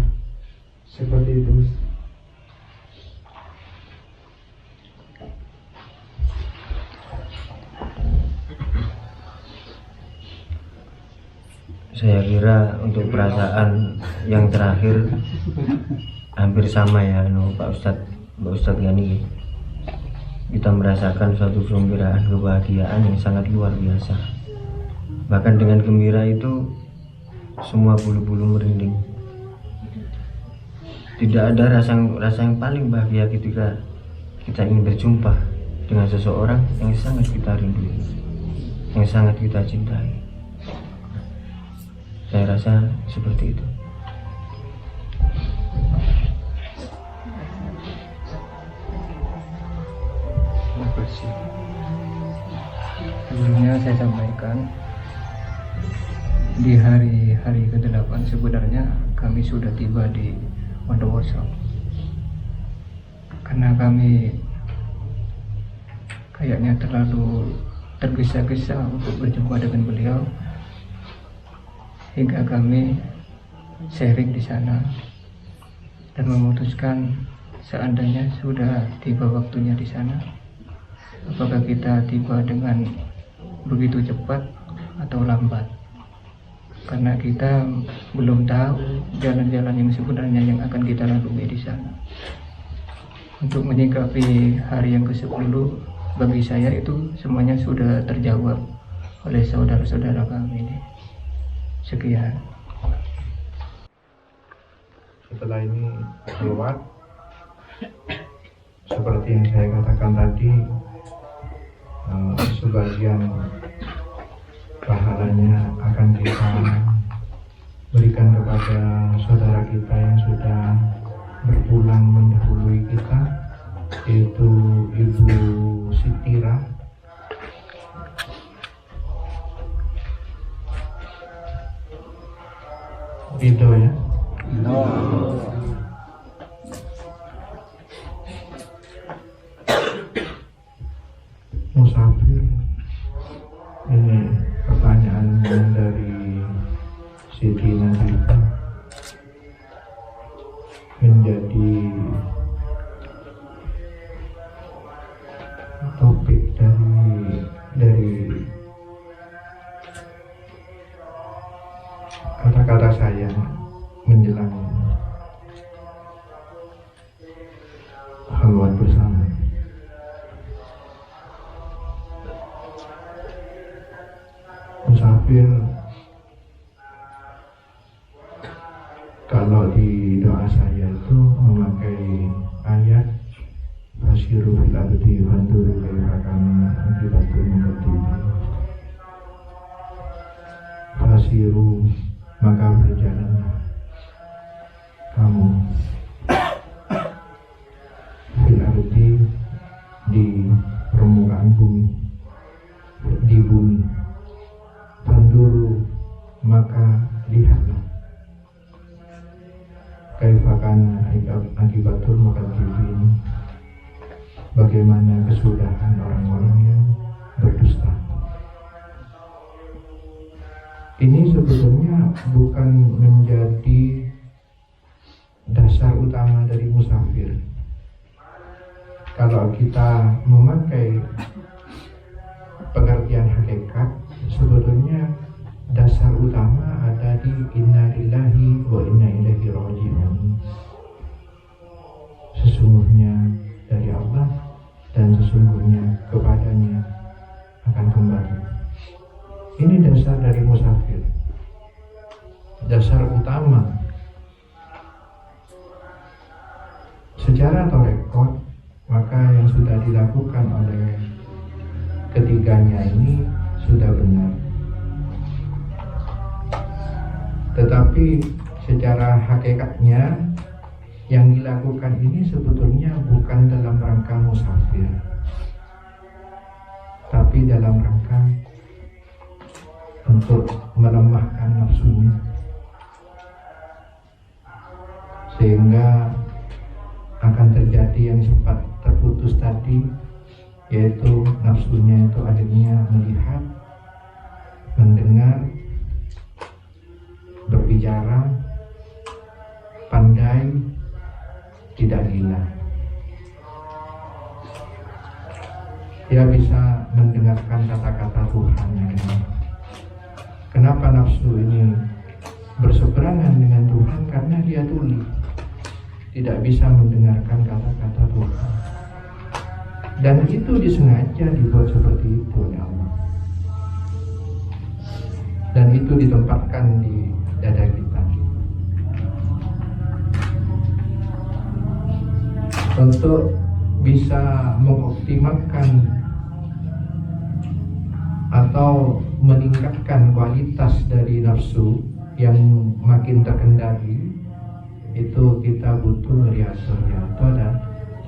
seperti itu. Saya kira untuk perasaan yang terakhir hampir sama ya, Pak Ustadz Gani. Kita merasakan suatu kegembiraan, kebahagiaan yang sangat luar biasa. Bahkan dengan gembira itu semua bulu-bulu merinding. Tidak ada rasa yang paling bahagia ketika kita ingin berjumpa dengan seseorang yang sangat kita rindu, yang sangat kita cintai. Saya rasa seperti itu. Terima kasih. Sebelumnya saya sampaikan, di hari ke-8 sebenarnya kami sudah tiba di Bondowoso. Karena kami kayaknya terlalu tergesa-gesa untuk berjumpa dengan beliau, hingga kami sharing di sana dan memutuskan seandainya sudah tiba waktunya di sana, apakah kita tiba dengan begitu cepat atau lambat. Karena kita belum tahu jalan-jalan yang sebenarnya yang akan kita lalui di sana. Untuk menyikapi hari yang ke-10, bagi saya itu semuanya sudah terjawab oleh saudara-saudara kami ini. Sekian. Setelah ini keluar, seperti yang saya katakan tadi, sebagian pahalanya akan kita berikan kepada saudara kita yang sudah berpulang mendahului kita, yaitu Ibu Sitira. Itu ya. Musafir, ini pertanyaan dari Siti Nazita menjadi topik dari kata-kata saya menjelang halwat bersama. Musafir, kalau di doa saya itu memakai ayat Fasiru fil ardi fanduru kaifa kana akibatul mukadzimin. Fasiru, maka berjalanlah kamu fil ardi, di permukaan bumi, di bumi. Fanduru, maka lihatlah kaifa kana akibatul mukadzimin, bagaimana kesudahan orang-orang yang berdusta. Ini sebetulnya bukan menjadi dasar utama dari musafir. Kalau kita memakai pengertian hakikat, sebetulnya dasar utama ada di inna lillahi wa inna ilaihi raji'un. Sesungguhnya dari Allah dan sesungguhnya kembali. Ini dasar dari musafir, dasar utama. Secara torekot, maka yang sudah dilakukan oleh ketiganya ini sudah benar. Tetapi secara hakikatnya yang dilakukan ini sebetulnya bukan dalam rangka musafir, tapi dalam rangka untuk melemahkan nafsunya, sehingga akan terjadi yang sempat terputus tadi, yaitu nafsunya itu akhirnya melihat, mendengar, berbicara, pandai, tidak gila. Dia bisa mendengarkan kata-kata Tuhan. Kenapa nafsu ini berseberangan dengan Tuhan? Karena dia tuli, tidak bisa mendengarkan kata-kata Tuhan. Dan itu disengaja dibuat seperti itu oleh Allah. Dan itu ditempatkan di dada kita untuk bisa mengoptimalkan atau meningkatkan kualitas dari nafsu yang makin terkendali. Itu kita butuh riadah dan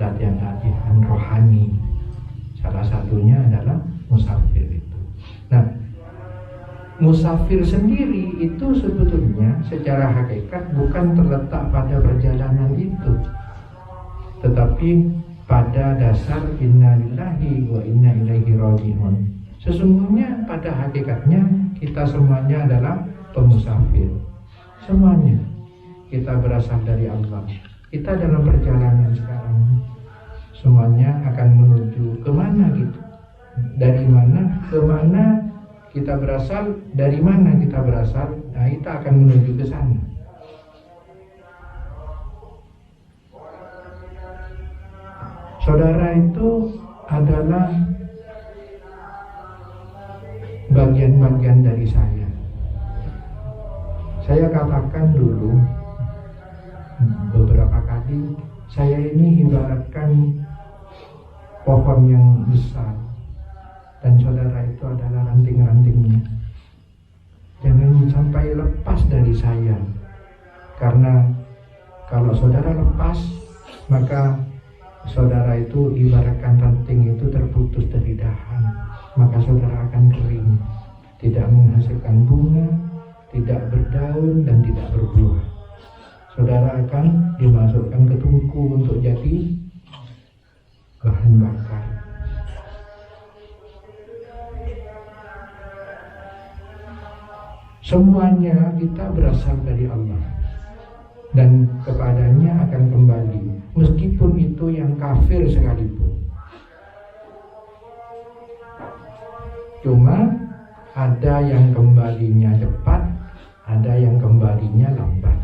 latihan-latihan rohani. Salah satunya adalah musafir itu. Nah, musafir sendiri itu sebetulnya secara hakikat bukan terletak pada perjalanan itu, tetapi pada dasar inna lillahi wa inna ilaihi raji'un. Sesungguhnya pada hakikatnya kita semuanya adalah pemusafir. Semuanya kita berasal dari Allah. Kita dalam perjalanan sekarang, semuanya akan menuju kemana gitu. Dari mana ke mana kita berasal, dari mana kita berasal, nah kita akan menuju ke sana. Saudara itu adalah bagian-bagian dari saya. Saya katakan dulu beberapa kali, saya ini ibaratkan pohon yang besar, dan saudara itu adalah ranting-rantingnya. Jangan sampai lepas dari saya, karena kalau saudara lepas, maka saudara itu ibaratkan ranting itu terputus dari dahan, maka saudara akan kering, tidak menghasilkan bunga, tidak berdaun, dan tidak berbuah. Saudara akan dimasukkan ke tungku untuk jadi bahan bakar. Semuanya kita berasal dari Allah, dan kepadanya akan kembali, meskipun itu yang kafir sekalipun. Cuma ada yang kembalinya cepat, ada yang kembalinya lambat.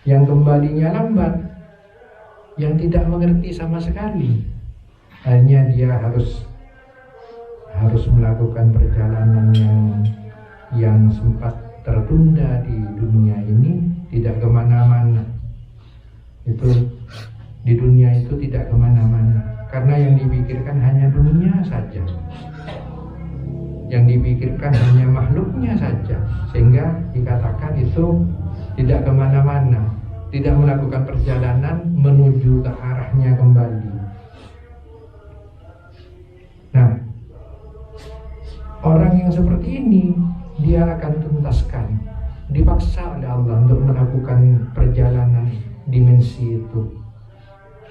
Yang kembalinya lambat, yang tidak mengerti sama sekali, hanya dia harus melakukan perjalanan yang sempat tertunda di dunia ini, tidak kemana-mana. Itu di dunia itu tidak kemana-mana, karena yang dipikirkan hanya dunia saja, yang dipikirkan hanya makhluknya saja, sehingga dikatakan itu tidak kemana-mana, tidak melakukan perjalanan menuju ke arahnya kembali. Nah, orang yang seperti ini, dia akan tuntaskan, dipaksa oleh Allah untuk melakukan perjalanan dimensi itu.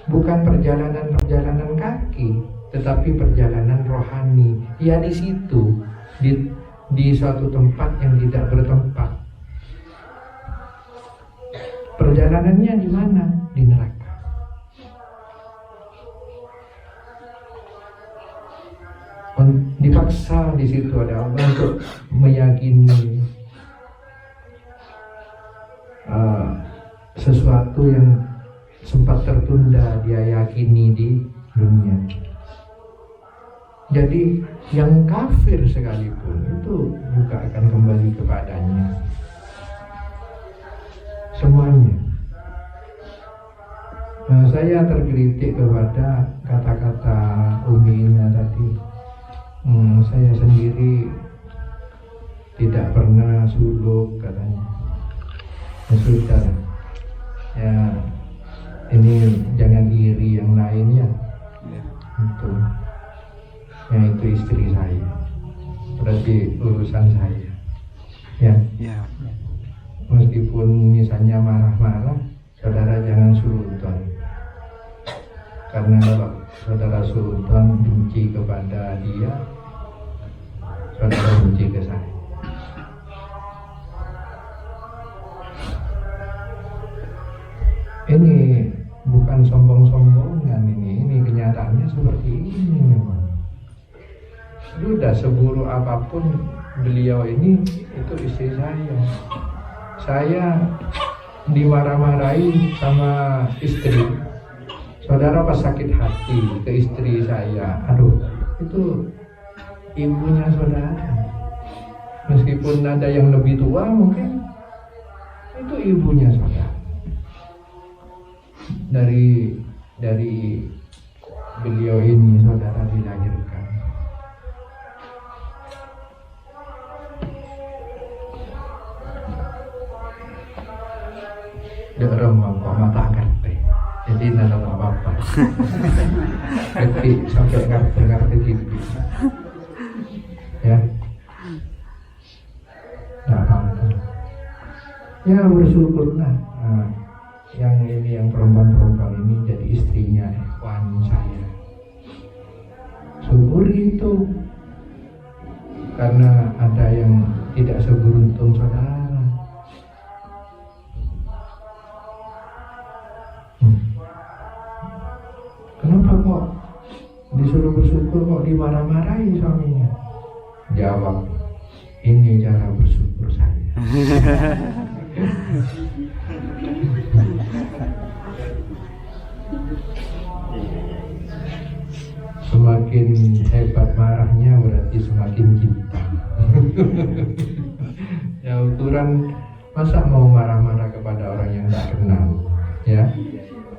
Bukan perjalanan kaki, tetapi perjalanan rohani. Ya di situ, di suatu tempat yang tidak bertempat. Perjalanannya di mana? Di neraka. Dipaksa di situ ada Allah untuk meyakini sesuatu yang sempat tertunda dia yakini di dunia. Jadi yang kafir sekalipun itu juga akan kembali kepadanya. Semuanya. Nah, saya tergelitik kepada kata-kata Umi-nya tadi. Saya sendiri tidak pernah suluk katanya. Ya sudah. Ya ini jangan iri yang lain ya. Itu. Yang itu istri saya. Berarti urusan saya. Ya. Meskipun misalnya marah-marah, saudara jangan surutan. Karena kalau saudara surutan benci kepada dia, saudara benci ke saya. Ini bukan sombong-sombongan ini kenyataannya seperti ini memang. Sudah seburuk apapun beliau ini, itu istri saya. Saya dimarah-marahi sama istri. Saudara pas sakit hati ke istri saya, aduh, itu ibunya saudara. Meskipun ada yang lebih tua mungkin, itu ibunya saudara. Dari beliau ini saudara dilahirkan. Dia remang kok mata ngerti. Jadi nanam apa-apa. Ngerti sampai ngerti tipis. Ya. Nah, apa. Ya bersyukurlah. Nah, yang perempuan-perempuan ini jadi istrinya ikhwan saya. Syukuri itu. Karena ada yang tidak seberuntung saudara. Kenapa kok disuruh bersyukur kok dimarah-marahi suaminya? Jawab, ini cara bersyukur saya. Semakin hebat marahnya berarti semakin cinta. Ya ukuran, masa mau marah-marah kepada orang yang tak kenal, ya?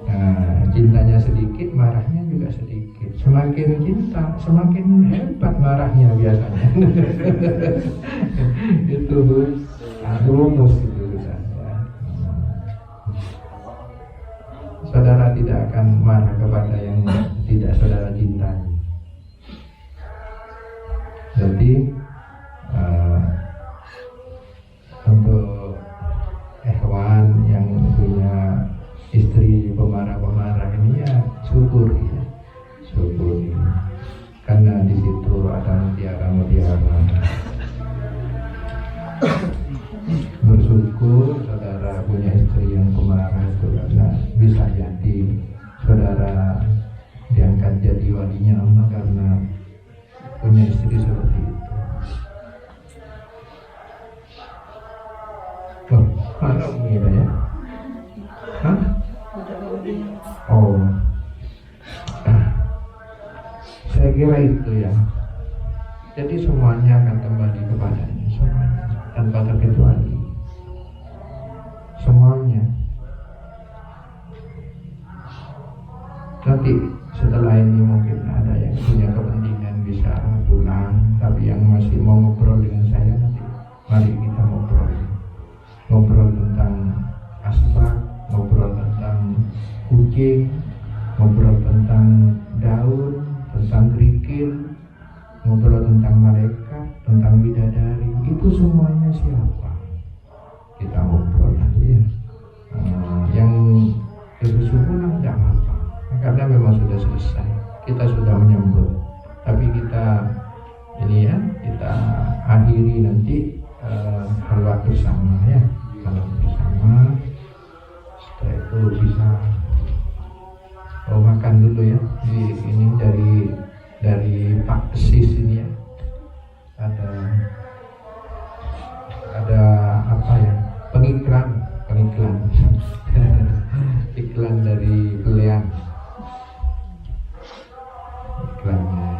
Nah, cintanya sedikit, marahnya juga sedikit. Semakin cinta, semakin hebat marahnya biasanya. Itu rumus itu saja. Saudara tidak akan marah kepada yang tidak saudara cintai. Jadi untuk ikhwan yang punya istri pemarah-pemarah ini ya syukuri ya. Syukuri. Karena di situ ada mutiara-mutiara. Bersyukur saudara punya istri yang pemarah itu, karena bisa jadi saudara diangkat jadi walinya Allah karena punya istri seperti itu. Oh, mana Umi ya? Hah? Oh, saya kira itu ya. Jadi semuanya akan kembali kepadanya, semuanya tanpa terkecuali. Semuanya. Nanti setelah ini mungkin ada yang punya kepentingan bisa pulang, tapi yang masih mau ngobrol dengan saya nanti mari kita ngobrol tentang asbak, ngobrol tentang kucing, ngobrol tentang daun, tentang kerikil, ngobrol tentang malaikat, tentang bidadari. Itu semuanya siapa? Kita ngobrol nanti ya. Yang bersyukur tidak apa-apa, karena memang sudah selesai. Kita sudah menyambut, tapi kita ini ya, kita akhiri nanti halwat bersama ya, halwat bersama. Setelah itu bisa makan dulu ya. Ini dari Pak Sis ini ya, ada apa ya, pengiklan iklan dari belian iklannya.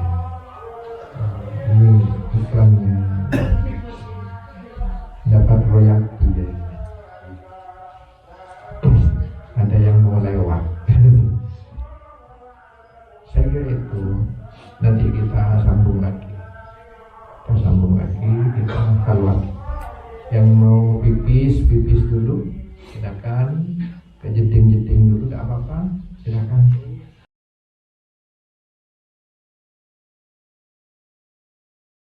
Yang mau pipis, pipis dulu, silakan. Kejeding-jeding dulu, gak apa-apa.